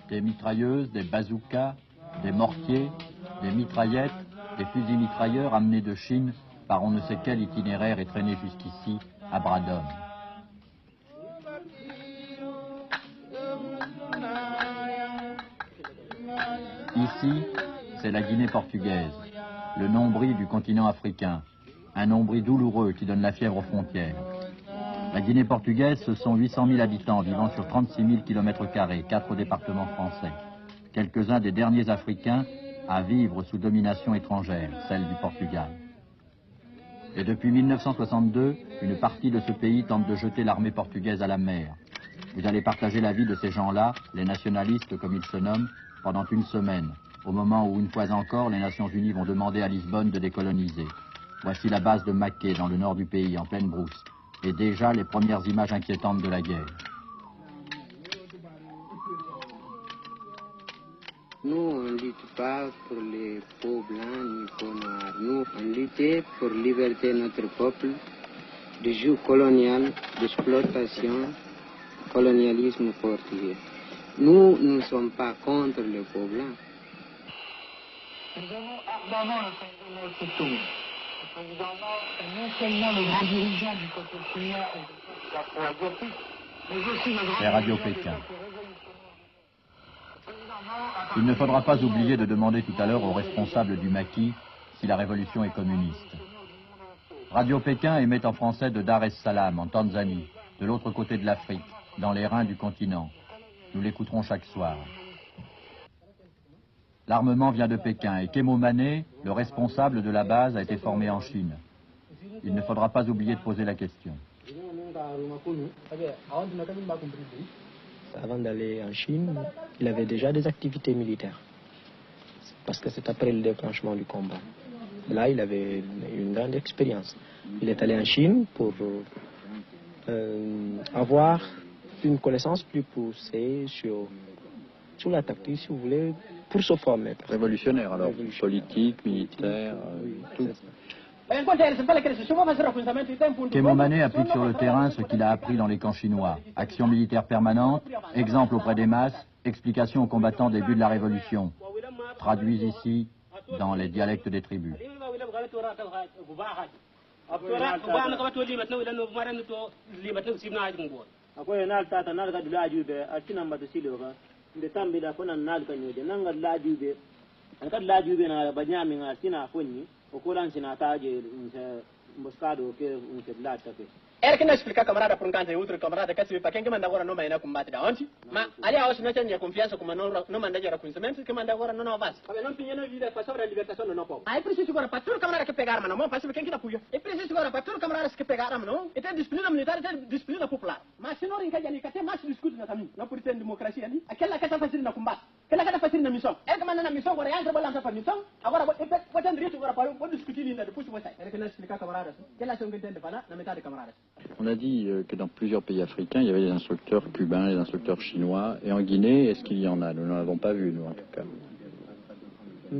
Des mitrailleuses, des bazookas, des mortiers, des mitraillettes, des fusils mitrailleurs amenés de Chine par on ne sait quel itinéraire et traînés jusqu'ici à bras d'hommes. Ici, c'est la Guinée portugaise, le nombril du continent africain, un nombril douloureux qui donne la fièvre aux frontières. La Guinée portugaise, ce sont 800 000 habitants vivant sur 36 000 km², 4 départements français. Quelques-uns des derniers Africains à vivre sous domination étrangère, celle du Portugal. Et depuis 1962, une partie de ce pays tente de jeter l'armée portugaise à la mer. Vous allez partager la vie de ces gens-là, les nationalistes comme ils se nomment, pendant une semaine, au moment où, une fois encore, les Nations Unies vont demander à Lisbonne de décoloniser. Voici la base de Maquet, dans le nord du pays, en pleine brousse. Et déjà les premières images inquiétantes de la guerre. Nous, on ne lutte pas pour les peaux blancs ni peaux noires. Nous, on luttait pour liberté de notre peuple du joug colonial, d'exploitation, colonialisme portugais. Nous ne sommes pas contre les peaux blancs. Nous avons ardemment le président Mao Tse-tung. Le président Mao est non seulement le grand dirigeant du côté chinois et de la pro-asiatique, mais aussi le grand Les radios Pékin. Il ne faudra pas oublier de demander tout à l'heure aux responsables du maquis si la révolution est communiste. Radio Pékin émet en français de Dar es Salaam, en Tanzanie, de l'autre côté de l'Afrique, dans les reins du continent. Nous l'écouterons chaque soir. L'armement vient de Pékin et Kemo Mané, le responsable de la base, a été formé en Chine. Il ne faudra pas oublier de poser la question. Avant d'aller en Chine, il avait déjà des activités militaires. Parce que c'est après le déclenchement du combat. Là, il avait une grande expérience. Il est allé en Chine pour avoir une connaissance plus poussée sur la tactique, si vous voulez, pour se former. Révolutionnaire alors, politique, militaire, tout. Kemo Mané applique sur le terrain ce qu'il a appris dans les camps chinois. Action militaire permanente, exemple auprès des masses, explication aux combattants des buts de la révolution. Traduits ici dans les dialectes des tribus. Era que não explicar camarada por um canto e outro camarada que se para quem manda agora não vai na combate da onde? Mas ali a hoje não tinha confiança como não manda já conhecimento que manda agora não avança. Não tinha na vida para sobre a libertação do nosso povo. Aí preciso agora para todo camarada que pegar arma na mão, para saber quem que dá puja. E preciso agora para todo camarada que pegar arma não, e tem disciplina militar e tem disciplina popular. Mas se não encaja ali, que tem mais discute na caminho, não por ter democracia ali, aquela que está fazendo na combate, aquela que está fazendo na missão. É que manda na missão agora entra trabalhando para missão, agora vou ter direito agora para vou discutir ainda depois você sai. Era que não explicar camaradas. Quem acha que entende falar na metade camaradas. On a dit que dans plusieurs pays africains, il y avait des instructeurs cubains, des instructeurs chinois. Et en Guinée, est-ce qu'il y en a? Nous n'en avons pas vu, nous, en tout cas.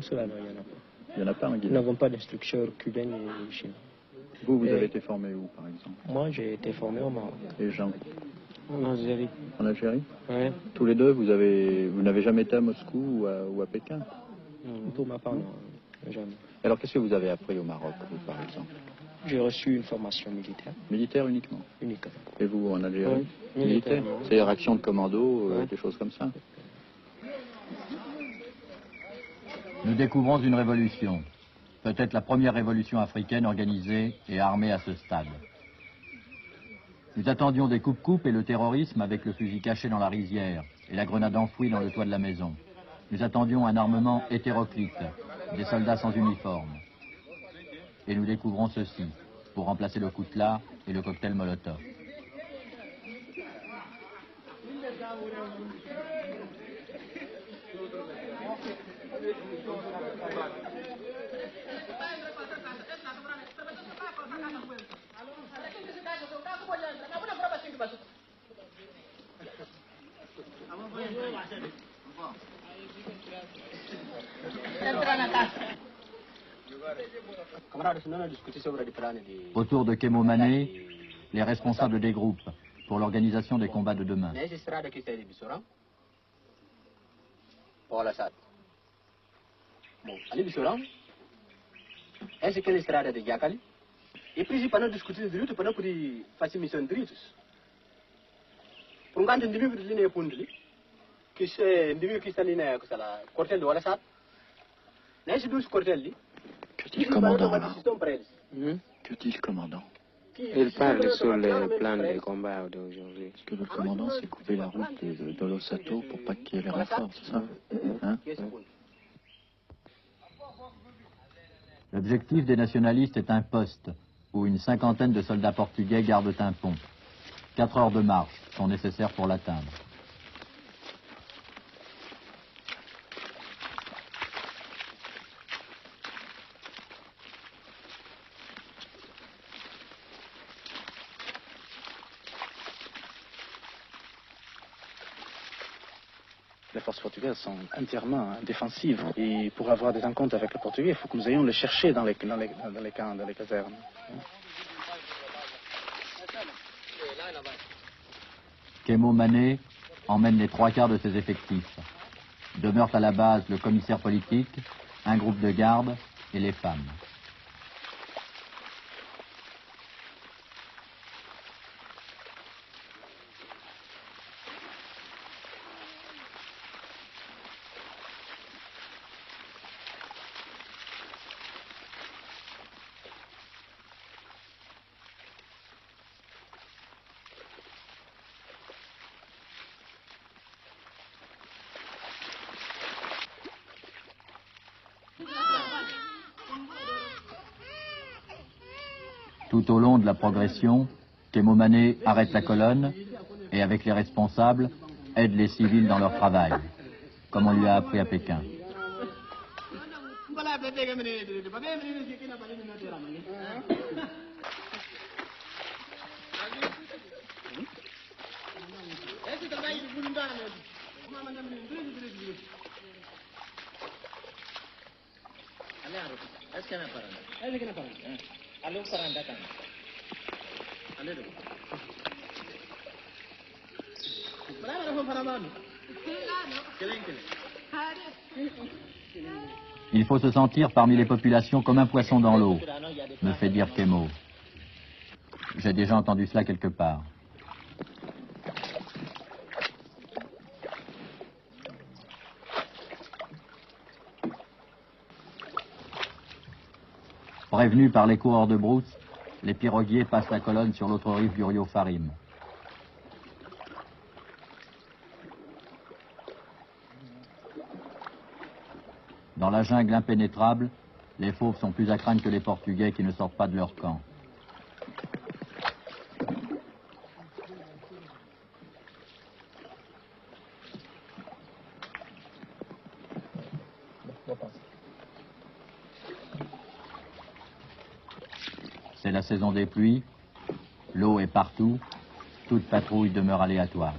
Cela, non, il n'y en a pas. Il n'y en a pas en Guinée? Nous n'avons pas d'instructeurs cubains ni chinois. Vous avez été formé où, par exemple? Moi, j'ai été formé au Maroc. Et Jean? En Algérie. En Algérie? Oui. Tous les deux, vous n'avez jamais été à Moscou ou à Pékin? Pour ma part, non, jamais. Alors, qu'est-ce que vous avez appris au Maroc, vous, par exemple? J'ai reçu une formation militaire. Militaire uniquement? Uniquement. Et vous, en Algérie? Oui, Militaire? C'est-à-dire action de commando, des choses comme ça? Nous découvrons une révolution. Peut-être la première révolution africaine organisée et armée à ce stade. Nous attendions des coupes-coupes et le terrorisme avec le fusil caché dans la rizière et la grenade enfouie dans le toit de la maison. Nous attendions un armement hétéroclite, des soldats sans uniforme. Et nous découvrons ceci, pour remplacer le coutelas et le cocktail Molotov. Autour de Kémo Mané, les responsables des groupes pour l'organisation des combats de demain. Essa que é a estrada de Yakali. E principalmente discutir direito para não poder fazer missão de direitos. Por um canto, indivíduo de linha pundli, que é indivíduo que está ali na quartel de Walasat. Nesse dos quartel ali. Que dit le commandant là? Que dit le commandant? Il parle sur le plan de combat d'aujourd'hui. Parce que le commandant s'est coupé la route de Losato pour pas qu'il y ait les renforts, c'est ça? Hein? L'objectif des nationalistes est un poste où une cinquantaine de soldats portugais gardent un pont. 4 heures de marche sont nécessaires pour l'atteindre. Les forces portugaises sont entièrement défensives. Et pour avoir des rencontres avec les Portugais, il faut que nous ayons les chercher dans les camps, dans les casernes. Kémo Mané emmène les 3/4 de ses effectifs. Demeurent à la base le commissaire politique, un groupe de garde et les femmes. Tout au long de la progression, Kémo Mané arrête la colonne et, avec les responsables, aide les civils dans leur travail, comme on lui a appris à Pékin. Il faut se sentir parmi les populations comme un poisson dans l'eau, me fait dire Kémo. J'ai déjà entendu cela quelque part. Prévenus par les coureurs de brousse, les piroguiers passent la colonne sur l'autre rive du Rio Farim. Dans la jungle impénétrable, les fauves sont plus à craindre que les Portugais qui ne sortent pas de leur camp. C'est la saison des pluies, l'eau est partout, toute patrouille demeure aléatoire.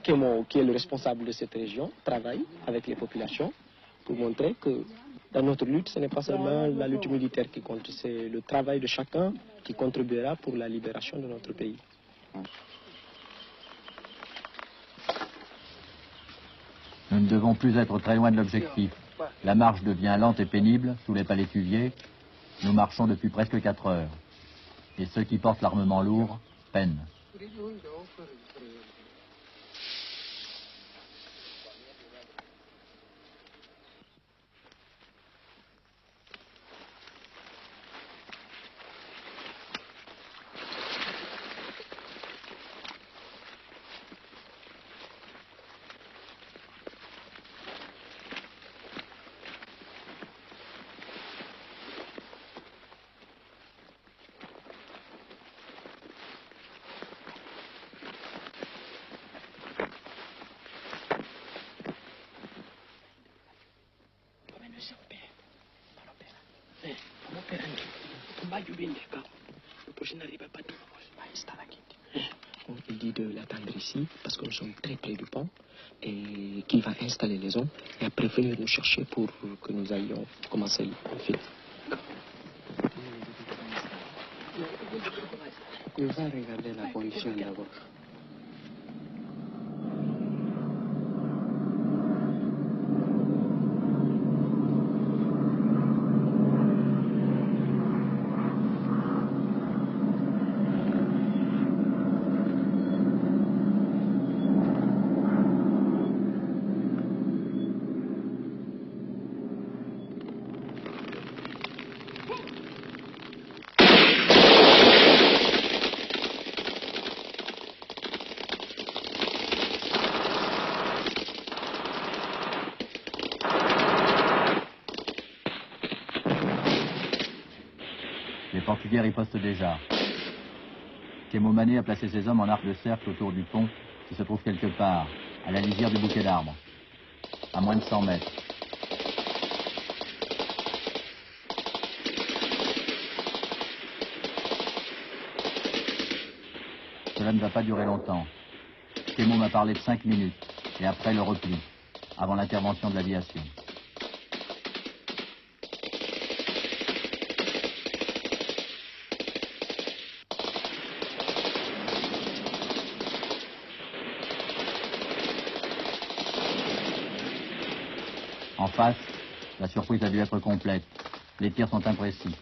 Kemo, qui est le responsable de cette région, travaille avec les populations pour montrer que dans notre lutte, ce n'est pas seulement la lutte militaire qui compte, c'est le travail de chacun qui contribuera pour la libération de notre pays. Nous ne devons plus être très loin de l'objectif. La marche devient lente et pénible sous les palétuviers. Nous marchons depuis presque 4 heures. Et ceux qui portent l'armement lourd peinent. Il dit de l'attendre ici parce que nous sommes très près du pont et qu'il va installer les hommes et après venir nous chercher pour que nous allions commencer le film. On va regarder la condition d'abord. Les Portugais ripostent déjà. Kemomane a placé ses hommes en arc de cercle autour du pont qui se trouve quelque part, à la lisière du bouquet d'arbres, à moins de 100 mètres. Cela ne va pas durer longtemps. Kemo m'a parlé de 5 minutes, et après le repli, avant l'intervention de l'aviation. En face, la surprise a dû être complète. Les tirs sont imprécis.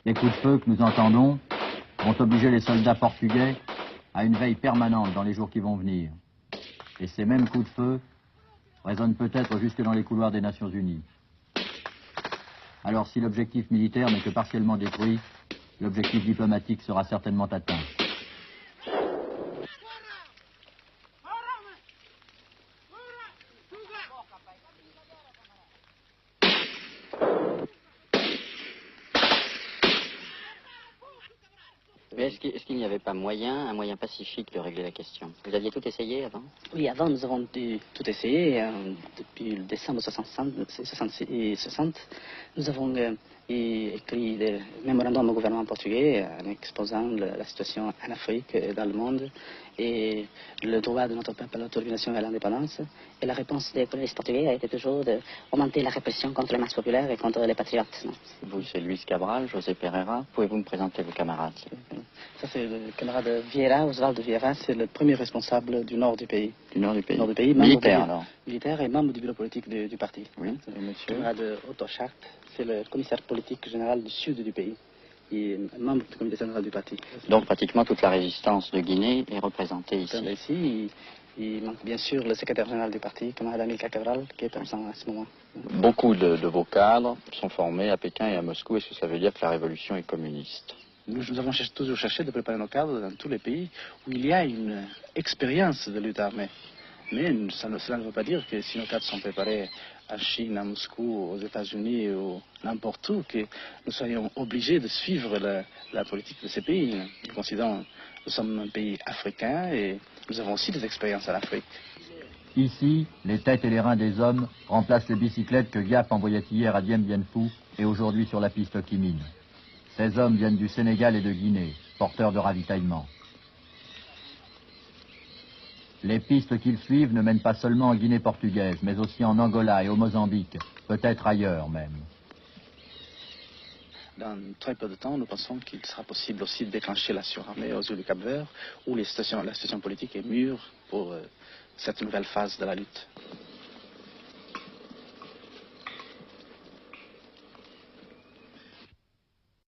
Les coups de feu que nous entendons vont obliger les soldats portugais à une veille permanente dans les jours qui vont venir. Et ces mêmes coups de feu résonnent peut-être jusque dans les couloirs des Nations Unies. Alors si l'objectif militaire n'est que partiellement détruit, l'objectif diplomatique sera certainement atteint. Mais est-ce qu'il n'y avait pas un moyen pacifique de régler la question? Vous aviez tout essayé avant? Oui, avant nous avons tout essayé. Depuis le décembre 60, nous avons et écrit des mémorandums au gouvernement portugais en exposant la situation en Afrique et dans le monde et le droit de notre peuple à l'autonomisation et à l'indépendance. Et la réponse des colonistes portugais a été toujours d'augmenter la répression contre les masses populaires et contre les patriotes. Vous, c'est Luis Cabral, José Pereira. Pouvez-vous me présenter vos camarades? Ça, c'est le camarade Vieira, Osvaldo Vieira, c'est le premier responsable du nord du pays. Du nord du pays. Nord du pays, Militaire, alors? Militaire et membre du bureau politique du parti. Oui, Le monsieur. camarade Otto Schardt, c'est le commissaire politique général du sud du pays. Il est membre du comité central du parti. Donc pratiquement toute la résistance de Guinée est représentée ici. Ici, il manque bien sûr le secrétaire général du parti, camarade Amilcar Cabral, qui est absent à ce moment. Beaucoup de vos cadres sont formés à Pékin et à Moscou. Est-ce que ça veut dire que la révolution est communiste? Nous avons toujours cherché de préparer nos cadres dans tous les pays où il y a une expérience de lutte armée. Mais cela ne veut pas dire que si nos cadres sont préparés en Chine, à Moscou, aux États-Unis ou n'importe où, que nous soyons obligés de suivre la politique de ces pays. Nous considérons que nous sommes un pays africain et nous avons aussi des expériences en Afrique. Ici, les têtes et les reins des hommes remplacent les bicyclettes que Giap envoyait hier à Dien Bien Phu et aujourd'hui sur la piste Ho Chi Minh. Ces hommes viennent du Sénégal et de Guinée, porteurs de ravitaillement. Les pistes qu'ils suivent ne mènent pas seulement en Guinée portugaise, mais aussi en Angola et au Mozambique, peut-être ailleurs même. Dans très peu de temps, nous pensons qu'il sera possible aussi de déclencher la surarmée aux îles du Cap-Vert, où la situation politique est mûre pour cette nouvelle phase de la lutte.